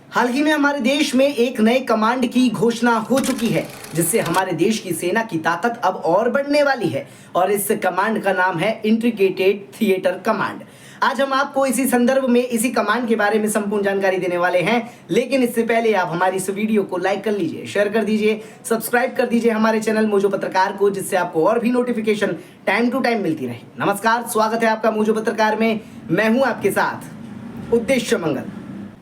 हाल ही में हमारे देश में एक नए कमांड की घोषणा हो चुकी है, जिससे हमारे देश की सेना की ताकत अब और बढ़ने वाली है और इस कमांड का नाम है इंटीग्रेटेड थिएटर कमांड। आज हम आपको इसी संदर्भ में इसी कमांड के बारे में संपूर्ण जानकारी देने वाले हैं, लेकिन इससे पहले आप हमारी इस वीडियो को लाइक कर लीजिए, शेयर कर दीजिए, सब्सक्राइब कर दीजिए हमारे चैनल मोजो पत्रकार को, जिससे आपको और भी नोटिफिकेशन टाइम टू टाइम मिलती रहे। नमस्कार, स्वागत है आपका मोजो पत्रकार में। मैं हूं आपके साथ उद्देश्य मंगल।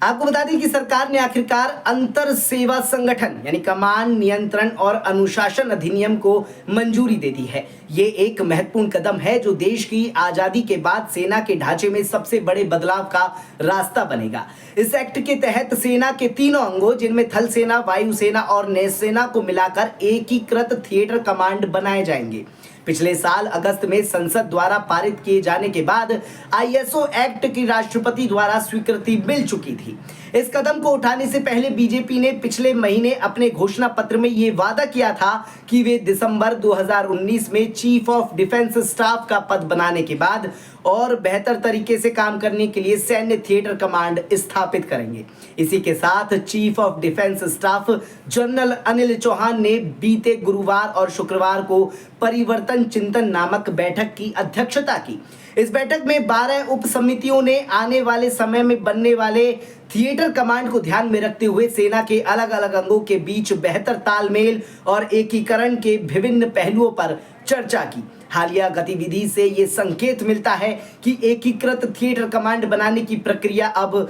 आपको बता दें कि सरकार ने आखिरकार अंतर सेवा संगठन यानी कमान नियंत्रण और अनुशासन अधिनियम को मंजूरी दे दी है। ये एक महत्वपूर्ण कदम है जो देश की आजादी के बाद सेना के ढांचे में सबसे बड़े बदलाव का रास्ता बनेगा। इस एक्ट के तहत सेना के तीनों अंगों, जिनमें थल सेना, वायुसेना और नौसेना को मिलाकर एकीकृत थिएटर कमांड बनाए जाएंगे। पिछले साल अगस्त में संसद द्वारा पारित किए जाने के बाद आईएसओ एक्ट की राष्ट्रपति द्वारा स्वीकृति मिल चुकी थी। इस कदम को उठाने से पहले बीजेपी ने पिछले महीने अपने घोषणा पत्र में यह वादा किया था कि वे दिसंबर 2019 में चीफ ऑफ डिफेंस स्टाफ का पद बनाने के बाद और बेहतर तरीके से काम करने के लिए सैन्य थिएटर कमांड स्थापित करेंगे। इसी के साथ chief of defence staff general Anil Chauhan ने बीते गुरुवार और शुक्रवार को परिवर्तन चिंतन नामक बैठक की अध्यक्षता की। इस बैठक में 12 उप समितियों ने आने वाले समय में बनने वाले थिएटर कमांड को ध्यान में रखते हुए सेना के अलग अलग अंगों के बीच बेहतर तालमेल और एकीकरण के विभिन्न पहलुओं पर चर्चा की। हालिया गतिविधि से ये संकेत मिलता है कि एकीकृत थिएटर कमांड बनाने की प्रक्रिया अब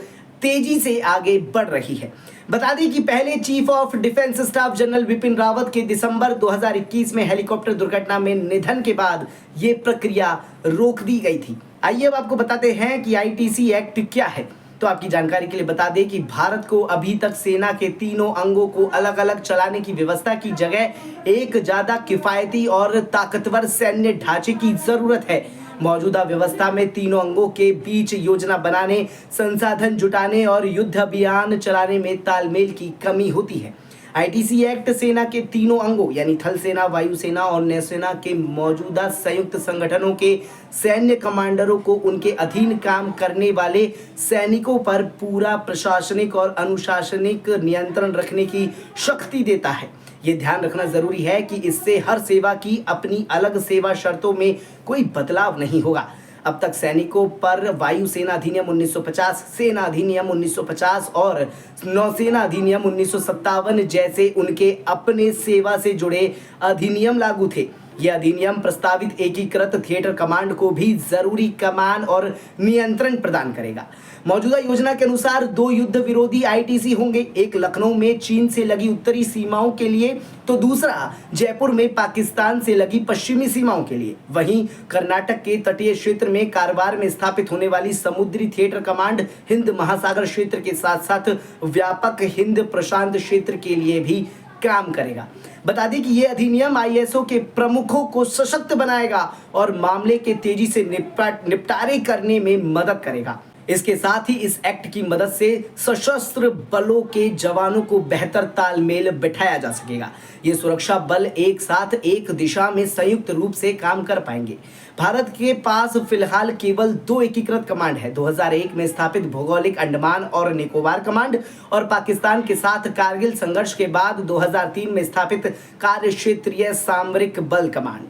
तेजी से आगे बढ़ रही है। बता दें कि पहले chief of defence staff general Bipin Rawat के दिसंबर 2021 में हेलीकॉप्टर दुर्घटना में निधन के बाद ये प्रक्रिया रोक दी गई थी। आइए अब आपको बताते हैं कि आईटीसी एक्ट क्या है। तो आपकी जानकारी के लिए बता दें कि भारत को अभी तक सेना के तीनों अंगों को अलग अलग चलाने की व्यवस्था की जगह एक ज्यादा किफायती और ताकतवर सैन्य ढांचे की जरूरत है। मौजूदा व्यवस्था में तीनों अंगों के बीच योजना बनाने, संसाधन जुटाने और युद्ध अभियान चलाने में तालमेल की कमी होती है। आईटीसी एक्ट सेना के तीनों अंगों यानी थल सेना, वायुसेना और नौसेना के मौजूदा संयुक्त संगठनों के सैन्य कमांडरों को उनके अधीन काम करने वाले सैनिकों पर पूरा प्रशासनिक और अनुशासनिक नियंत्रण रखने की शक्ति देता है। ये ध्यान रखना जरूरी है कि इससे हर सेवा की अपनी अलग सेवा शर्तों में कोई बदलाव नहीं होगा। अब तक सैनिकों पर वायुसेना अधिनियम 1950, सेना अधिनियम 1950 और नौसेना अधिनियम 1957 जैसे उनके अपने सेवा से जुड़े अधिनियम लागू थे। यह अधिनियम प्रस्तावित एकीकृत थिएटर कमांड को भी जरूरी कमान और नियंत्रण प्रदान करेगा। मौजूदा योजना के अनुसार 2 युद्ध विरोधी आईटीसी होंगे, एक लखनऊ में चीन से लगी उत्तरी सीमाओं के लिए तो दूसरा जयपुर में पाकिस्तान से लगी पश्चिमी सीमाओं के लिए। वहीं कर्नाटक के तटीय क्षेत्र में कारवार में स्थापित होने वाली समुद्री थिएटर कमांड हिंद महासागर क्षेत्र के साथ साथ व्यापक हिंद प्रशांत क्षेत्र के लिए भी काम करेगा। बता दें कि यह अधिनियम आईएसओ के प्रमुखों को सशक्त बनाएगा और मामले के तेजी से निपटारे करने में मदद करेगा। इसके साथ ही इस एक्ट की मदद से सशस्त्र बलों के जवानों को बेहतर तालमेल बिठाया जा सकेगा। ये सुरक्षा बल एक साथ एक दिशा में संयुक्त रूप से काम कर पाएंगे। भारत के पास फिलहाल केवल 2 एकीकृत कमांड है, 2001 में स्थापित भौगोलिक अंडमान और निकोबार कमांड और पाकिस्तान के साथ कारगिल संघर्ष के बाद 2003 में स्थापित कार्य क्षेत्रीय सामरिक बल कमांड,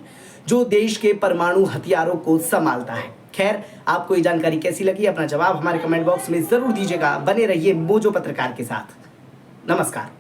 जो देश के परमाणु हथियारों को संभालता है। खैर, आपको ये जानकारी कैसी लगी, अपना जवाब हमारे कमेंट बॉक्स में जरूर दीजिएगा। बने रहिए मोजो पत्रकार के साथ। नमस्कार।